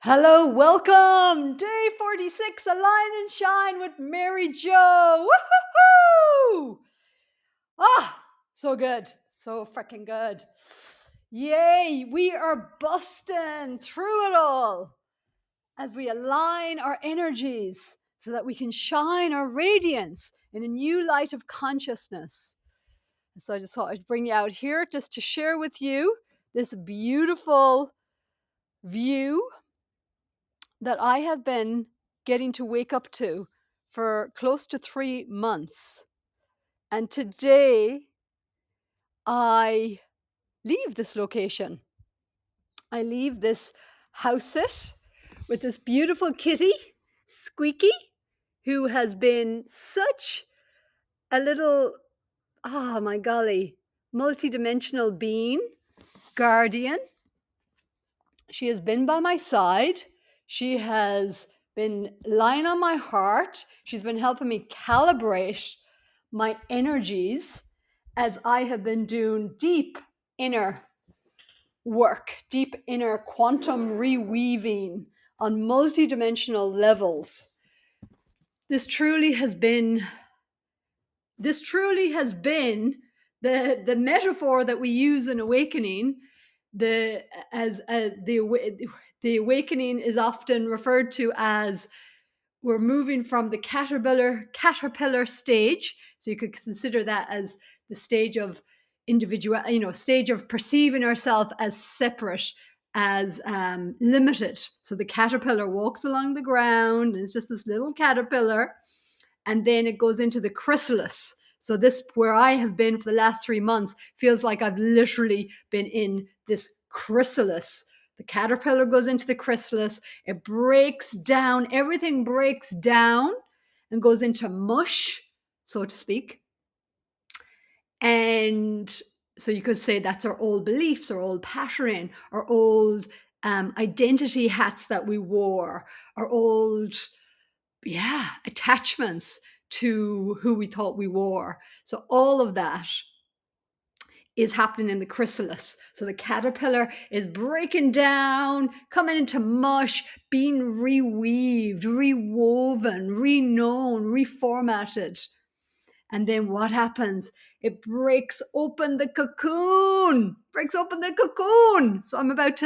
Hello, welcome! Day 46, Align and Shine with Mary Jo. Woohoo! So good. So freaking good. Yay, we are busting through it all as we align our energies so that we can shine our radiance in a new light of consciousness. So I just thought I'd bring you out here just to share with you this beautiful view that I have been getting to wake up to for close to 3 months. And today I leave this location. I leave this house sit with this beautiful kitty, Squeaky, who has been such a little, my golly, multidimensional being, guardian. She has been by my side. She has been lying on my heart. She's been helping me calibrate my energies as I have been doing deep inner work, deep inner quantum reweaving on multidimensional levels. This truly has been the metaphor that we use in awakening. The awakening is often referred to as we're moving from the caterpillar stage. So you could consider that as the stage of stage of perceiving ourselves as separate, as limited. So the caterpillar walks along the ground and it's just this little caterpillar, and then it goes into the chrysalis. So this, where I have been for the last 3 months, feels like I've literally been in this chrysalis. The caterpillar goes into the chrysalis, it breaks down, everything breaks down and goes into mush, so to speak. And so you could say that's our old beliefs, our old patterning, our old identity hats that we wore, our old attachments to who we thought we were. So all of that is happening in the chrysalis. So the caterpillar is breaking down, coming into mush, being reweaved, rewoven, reknown, reformatted. And then what happens? It breaks open the cocoon. So I'm about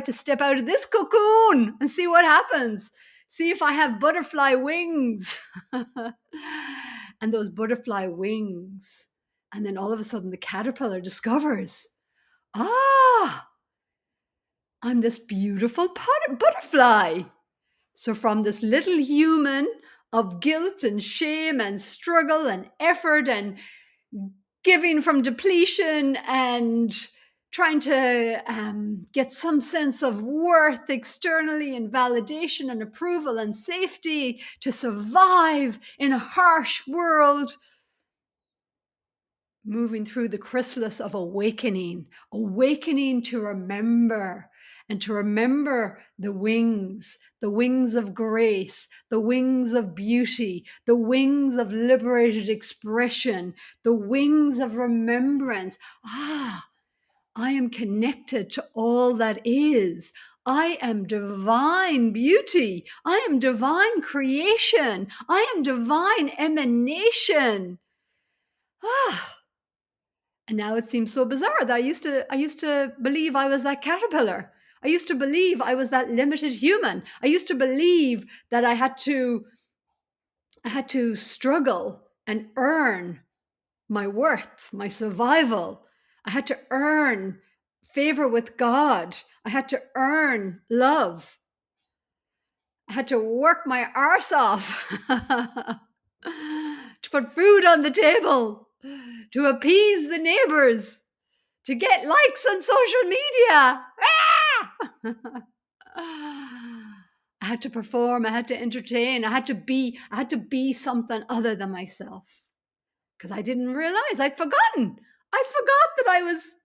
to step out of this cocoon and see what happens. See if I have butterfly wings. And those butterfly wings. And then all of a sudden the caterpillar discovers, I'm this beautiful butterfly. So from this little human of guilt and shame and struggle and effort and giving from depletion and trying to get some sense of worth externally and validation and approval and safety to survive in a harsh world, moving through the chrysalis of awakening to remember, and to remember the wings of grace, the wings of beauty, the wings of liberated expression, the wings of remembrance. I am connected to all that is. I am divine beauty. I am divine creation. I am divine emanation. And now it seems so bizarre that I used to believe I was that caterpillar. I used to believe I was that limited human. I used to believe that I had to struggle and earn my worth, my survival. I had to earn favor with God. I had to earn love. I had to work my arse off to put food on the table, to appease the neighbors, to get likes on social media. I had to perform, I had to entertain, I had to be something other than myself. Because I didn't realize, I'd forgotten. I forgot that I was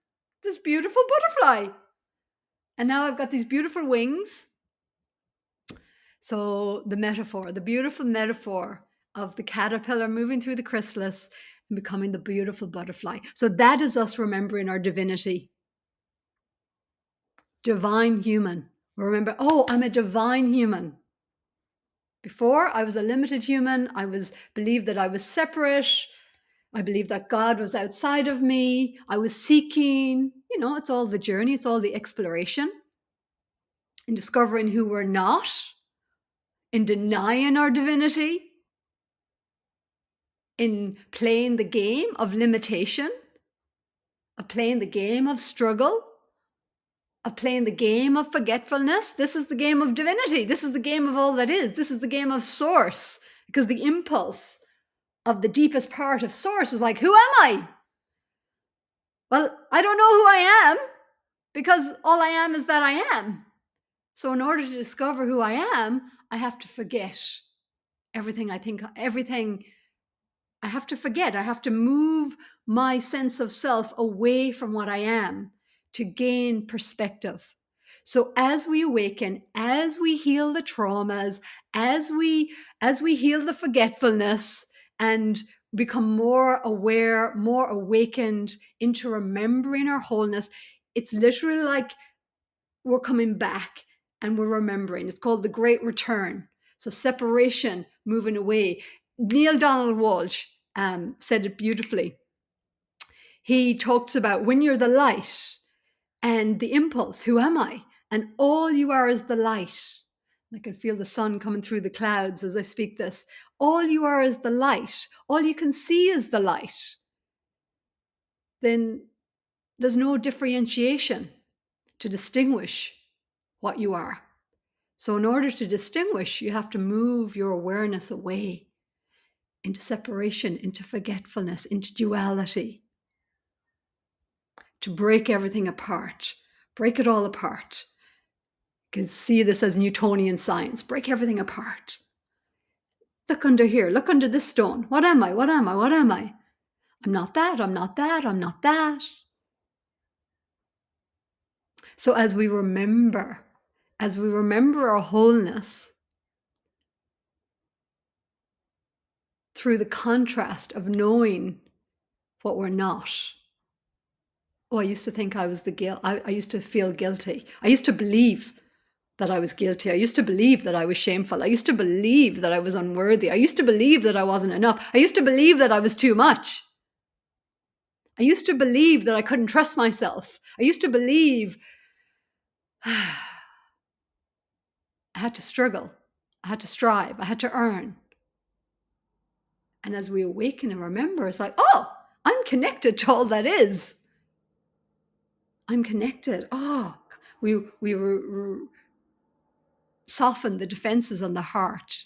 this beautiful butterfly. And now I've got these beautiful wings. So the beautiful metaphor of the caterpillar moving through the chrysalis and becoming the beautiful butterfly. So that is us remembering our divinity. Divine human. Remember, oh, I'm a divine human. Before, I was a limited human. Believed that I was separate. I believed that God was outside of me. I was seeking. It's all the journey. It's all the exploration in discovering who we're not, in denying our divinity, in playing the game of limitation, of playing the game of struggle, of playing the game of forgetfulness. This is the game of divinity. This is the game of all that is. This is the game of source, because the impulse of the deepest part of source was like, who am I? Well, I don't know who I am, because all I am is that I am. So in order to discover who I am, I have to forget everything I think, everything I have to forget. I have to move my sense of self away from what I am to gain perspective. So as we awaken, as we heal the traumas, as we heal the forgetfulness and become more aware, more awakened into remembering our wholeness, it's literally like we're coming back and we're remembering. It's called the Great Return. So separation, moving away. Neil Donald Walsh said it beautifully. He talks about when you're the light and the impulse, who am I? And all you are is the light. I can feel the sun coming through the clouds as I speak this. All you are is the light. All you can see is the light. Then there's no differentiation to distinguish what you are. So in order to distinguish, you have to move your awareness away into separation, into forgetfulness, into duality, to break everything apart, break it all apart. You can see this as Newtonian science, break everything apart. Look under here, look under this stone. What am I? What am I? What am I? I'm not that, I'm not that, I'm not that. So as we remember our wholeness through the contrast of knowing what we're not. Oh, I used to think I was the guilt. I used to feel guilty. I used to believe that I was guilty. I used to believe that I was shameful. I used to believe that I was unworthy. I used to believe that I wasn't enough. I used to believe that I was too much. I used to believe that I couldn't trust myself. I used to believe I had to struggle. I had to strive. I had to earn. And as we awaken and remember, it's like, oh, I'm connected to all that is. I'm connected. Oh, we soften the defenses on the heart.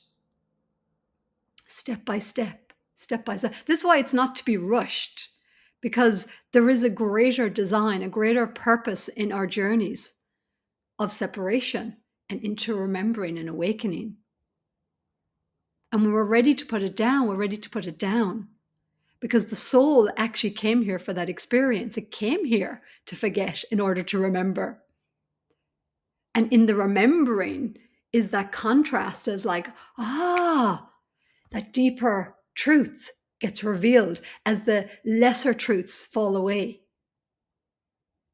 Step by step, step by step. This is why it's not to be rushed, because there is a greater design, a greater purpose in our journeys of separation and into remembering and awakening. And when we're ready to put it down, we're ready to put it down, because the soul actually came here for that experience. It came here to forget in order to remember. And in the remembering is that contrast as like, that deeper truth gets revealed as the lesser truths fall away.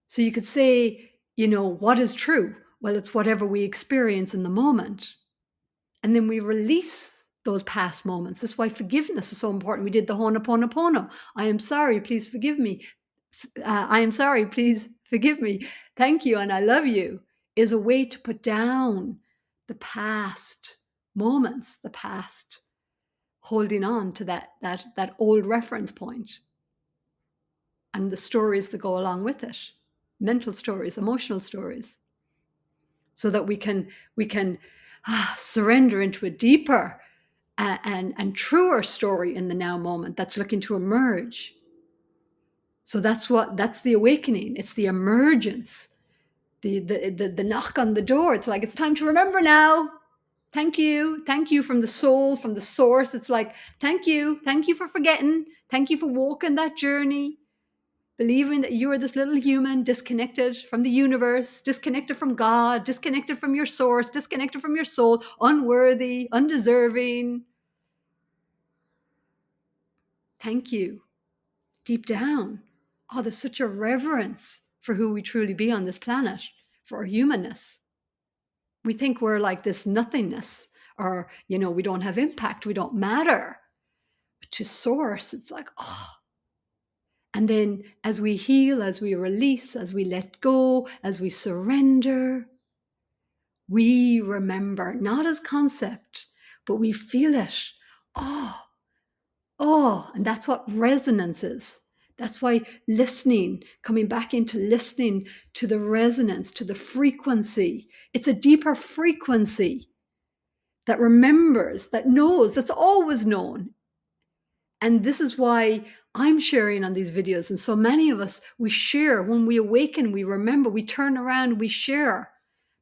So you could say, what is true? Well, it's whatever we experience in the moment. And then we release those past moments. That's why forgiveness is so important. We did the Ho'oponopono. I am sorry, please forgive me. I am sorry, please forgive me. Thank you, and I love you, is a way to put down the past moments, the past holding on to that old reference point and the stories that go along with it, mental stories, emotional stories, so that we can surrender into a deeper and truer story in the now moment that's looking to emerge. So that's the awakening. It's the emergence, the knock on the door. It's like, it's time to remember now. Thank you from the soul, from the source. It's like, thank you for forgetting. Thank you for walking that journey, believing that you are this little human, disconnected from the universe, disconnected from God, disconnected from your source, disconnected from your soul, unworthy, undeserving. Thank you. Deep down, there's such a reverence for who we truly be on this planet, for our humanness. We think we're like this nothingness, or, we don't have impact, we don't matter. But to source, it's like, oh. And then as we heal, as we release, as we let go, as we surrender, we remember, not as concept, but we feel it. Oh, oh, and that's what resonance is. That's why listening, coming back into listening to the resonance, to the frequency, it's a deeper frequency that remembers, that knows, that's always known. And this is why I'm sharing on these videos. And so many of us, we share. When we awaken, we remember, we turn around, we share.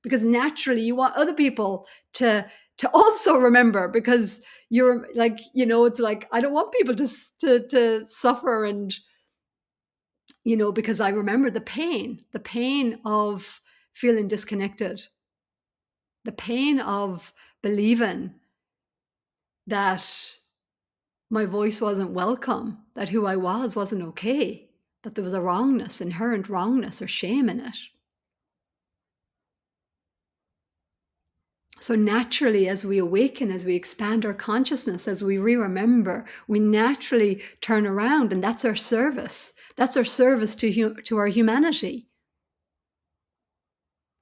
Because naturally you want other people to also remember, because you're like, it's like, I don't want people to suffer. And, because I remember the pain of feeling disconnected, the pain of believing that my voice wasn't welcome, that who I was wasn't okay, that there was a wrongness, inherent wrongness or shame in it. So naturally, as we awaken, as we expand our consciousness, as we remember, we naturally turn around, and that's our service. That's our service to our humanity,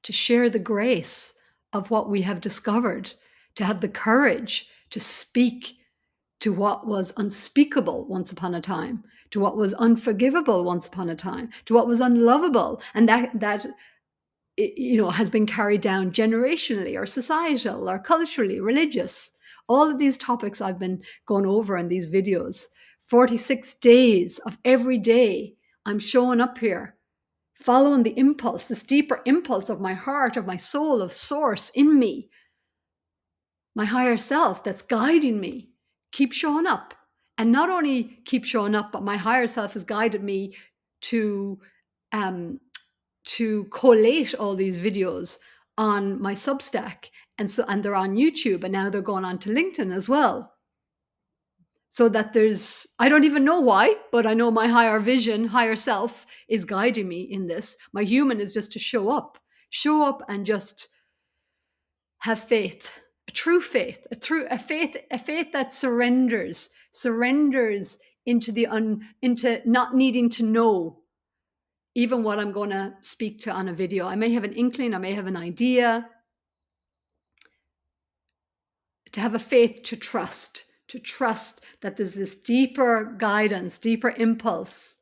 to share the grace of what we have discovered, to have the courage to speak to what was unspeakable once upon a time, to what was unforgivable once upon a time, to what was unlovable, and that has been carried down generationally or societal or culturally, religious. All of these topics I've been going over in these videos. 46 days of every day I'm showing up here, following the impulse, this deeper impulse of my heart, of my soul, of source in me, my higher self that's guiding me. Keep showing up. And not only keep showing up, but my higher self has guided me to collate all these videos on my Substack. And they're on YouTube, and now they're going on to LinkedIn as well. So that I don't even know why, but I know my higher vision, higher self is guiding me in this. My human is just to show up and just have faith, a true faith, a faith that surrenders into not needing to know even what I'm going to speak to on a video. I may have an inkling, I may have an idea. To have a faith, to trust that there's this deeper guidance, deeper impulse,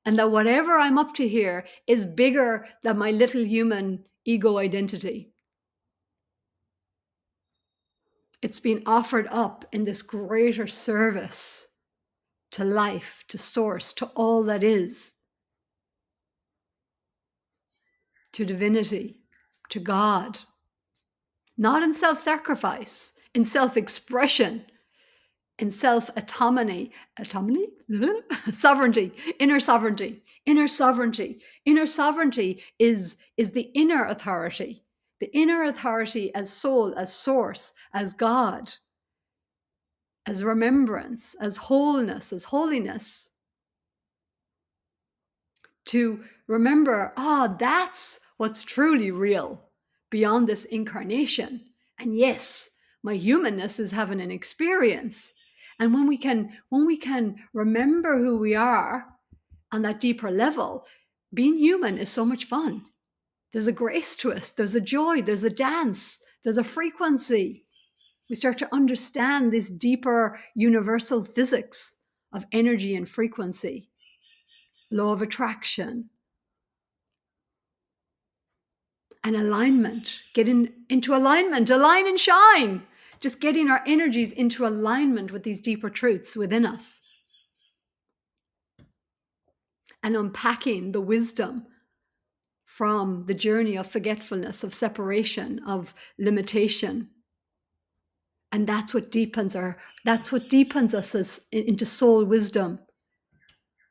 and that whatever I'm up to here is bigger than my little human ego identity. It's been offered up in this greater service to life, to source, to all that is, to divinity, to God. Not in self-sacrifice, in self-expression, in self-autonomy, sovereignty, inner sovereignty. Inner sovereignty is the inner authority. The inner authority as soul, as source, as God, as remembrance, as wholeness, as holiness. To remember, that's what's truly real beyond this incarnation. And yes, my humanness is having an experience. And when we can remember who we are on that deeper level, being human is so much fun. There's a grace to it. There's a joy. There's a dance. There's a frequency. We start to understand this deeper universal physics of energy and frequency, law of attraction, and alignment. Getting into alignment, align and shine. Just getting our energies into alignment with these deeper truths within us. And unpacking the wisdom from the journey of forgetfulness, of separation, of limitation. And that's what deepens us into soul wisdom,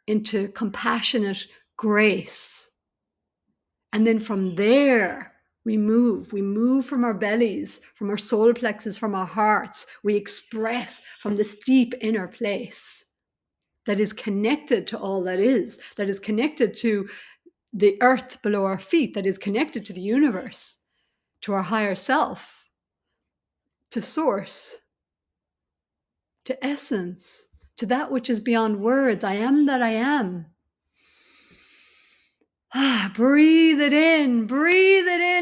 into compassionate grace. And then from there, we move from our bellies, from our solar plexus, from our hearts. We express from this deep inner place that is connected to all that is connected to the earth below our feet, that is connected to the universe, to our higher self, to source, to essence, to that which is beyond words. I am that I am. Breathe it in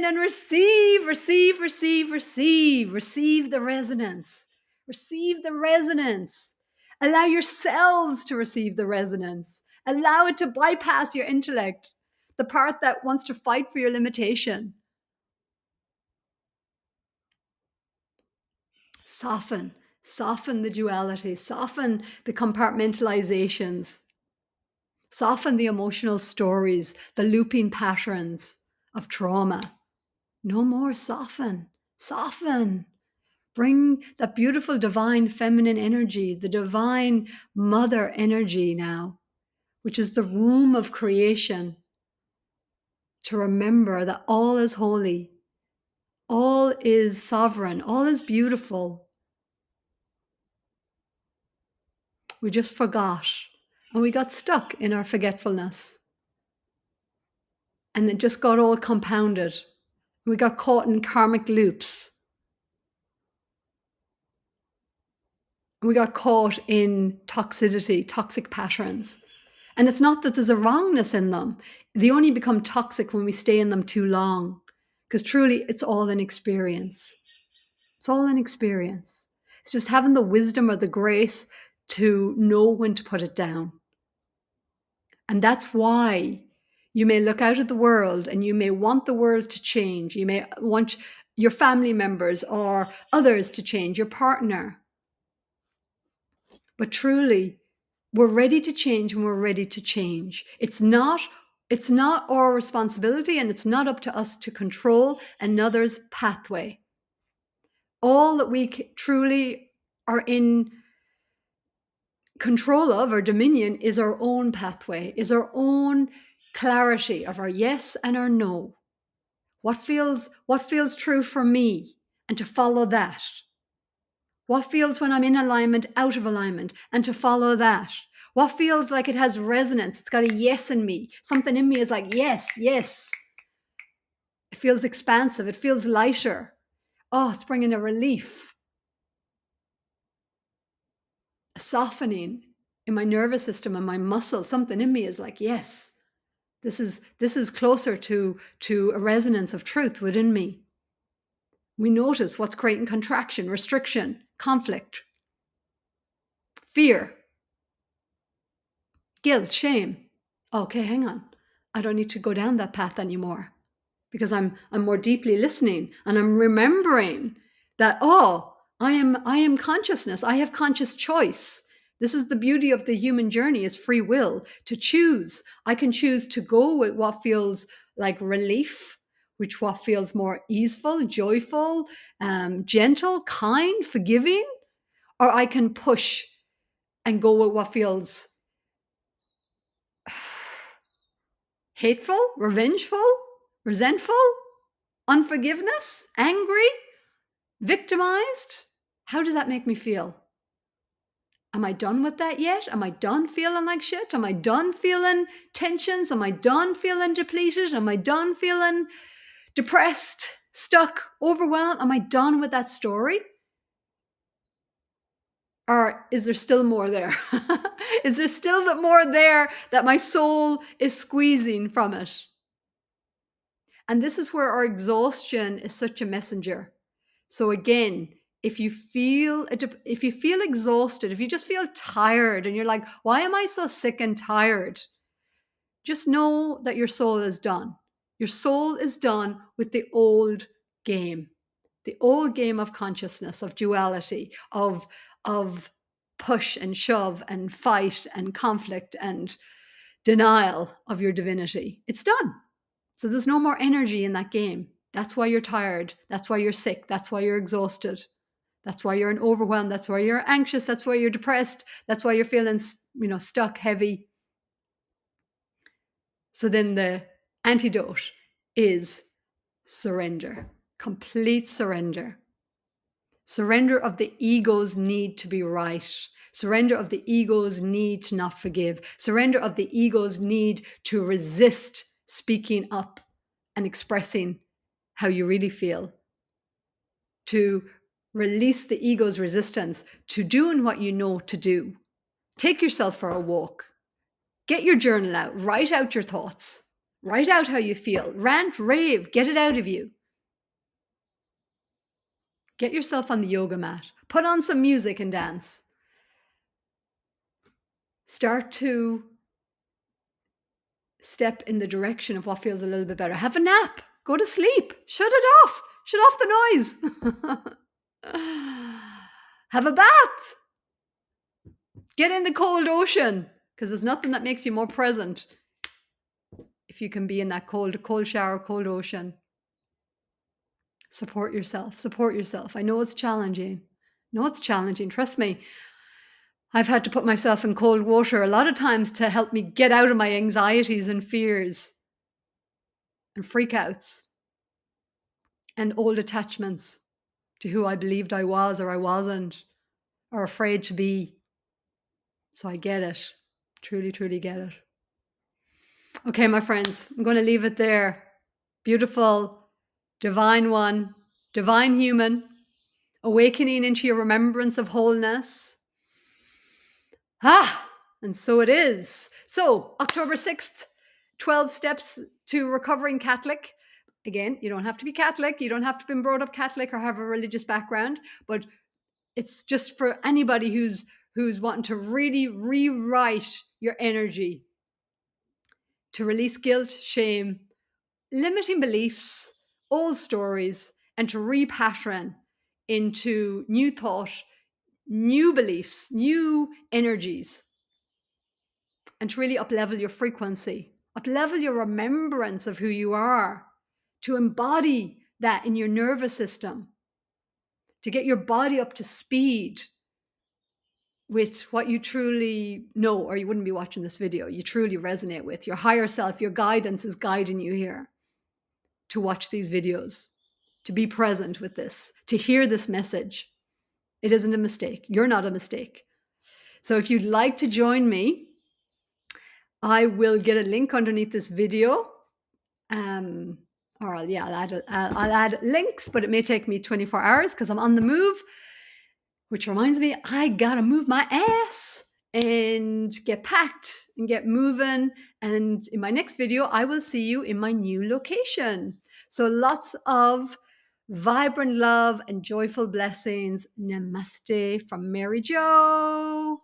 and receive, receive, receive, receive, receive the resonance, receive the resonance. Allow your cells to receive the resonance. Allow it to bypass your intellect, the part that wants to fight for your limitation. Soften the duality, soften the compartmentalizations, soften the emotional stories, the looping patterns of trauma. No more. Soften. Bring that beautiful divine feminine energy, the divine mother energy now, which is the womb of creation, to remember that all is holy, all is sovereign, all is beautiful. We just forgot, and we got stuck in our forgetfulness, and it just got all compounded. We got caught in karmic loops. We got caught in toxicity, toxic patterns. And it's not that there's a wrongness in them. They only become toxic when we stay in them too long. Because truly, it's all an experience. It's all an experience. It's just having the wisdom or the grace to know when to put it down. And that's why you may look out at the world and you may want the world to change. You may want your family members or others to change, your partner. But truly, we're ready to change when we're ready to change. It's not our responsibility, and it's not up to us to control another's pathway. All that we truly are in control of, or dominion, is our own pathway, is our own clarity of our yes and our no. What feels true for me, and to follow that. What feels when I'm in alignment, out of alignment, and to follow that. What feels like it has resonance? It's got a yes in me. Something in me is like, yes, yes. It feels expansive. It feels lighter. Oh, it's bringing a relief, a softening in my nervous system and my muscles. Something in me is like, yes, this is closer to a resonance of truth within me. We notice what's creating contraction, restriction, conflict, fear, guilt, shame. Okay, hang on. I don't need to go down that path anymore, because I'm more deeply listening, and I'm remembering that, I am consciousness. I have conscious choice. This is the beauty of the human journey, is free will to choose. I can choose to go with what feels like relief, what feels more easeful, joyful, gentle, kind, forgiving, or I can push and go with what feels hateful, revengeful, resentful, unforgiveness, angry, victimized. How does that make me feel? Am I done with that yet? Am I done feeling like shit? Am I done feeling tensions? Am I done feeling depleted? Am I done feeling depressed, stuck, overwhelmed? Am I done with that story? Or is there still more there? Is there still more there that my soul is squeezing from it? And this is where our exhaustion is such a messenger. So again, if you feel exhausted, if you just feel tired and you're like, why am I so sick and tired? Just know that your soul is done. Your soul is done with the old game. The old game of consciousness, of duality, of push and shove and fight and conflict and denial of your divinity. It's done. So there's no more energy in that game. That's why you're tired. That's why you're sick. That's why you're exhausted. That's why you're overwhelmed. That's why you're anxious. That's why you're depressed. That's why you're feeling, stuck, heavy. So then the antidote is surrender, complete surrender. Surrender of the ego's need to be right. Surrender of the ego's need to not forgive. Surrender of the ego's need to resist speaking up and expressing how you really feel, to release the ego's resistance to doing what you know to do. Take yourself for a walk. Get your journal out. Write out your thoughts. Write out how you feel. Rant, rave, get it out of you. Get yourself on the yoga mat. Put on some music and dance. Start to step in the direction of what feels a little bit better. Have a nap. Go to sleep. Shut it off. Shut off the noise. Have a bath. Get in the cold ocean, because there's nothing that makes you more present if you can be in that cold shower, cold ocean. Support yourself. Support yourself. I know it's challenging. Trust me. I've had to put myself in cold water a lot of times to help me get out of my anxieties and fears and freakouts and old attachments to who I believed I was or I wasn't or afraid to be. So I get it. Truly, truly get it. Okay, my friends, I'm going to leave it there. Beautiful, divine one, divine human, awakening into your remembrance of wholeness. And so it is. So, October 6th, 12 steps to recovering Catholic. Again, you don't have to be Catholic. You don't have to have been brought up Catholic or have a religious background, but it's just for anybody who's wanting to really rewrite your energy, to release guilt, shame, limiting beliefs, old stories, and to repattern into new thought, new beliefs, new energies, and to really uplevel your frequency, uplevel your remembrance of who you are, to embody that in your nervous system, to get your body up to speed with what you truly know, or you wouldn't be watching this video, you truly resonate with. Your higher self, your guidance is guiding you here to watch these videos, to be present with this, to hear this message. It isn't a mistake. You're not a mistake. So if you'd like to join me, I will get a link underneath this video. Or I'll add links, but it may take me 24 hours because I'm on the move. Which reminds me, I gotta move my ass and get packed and get moving. And in my next video, I will see you in my new location. So lots of vibrant love and joyful blessings. Namaste from Mary Jo.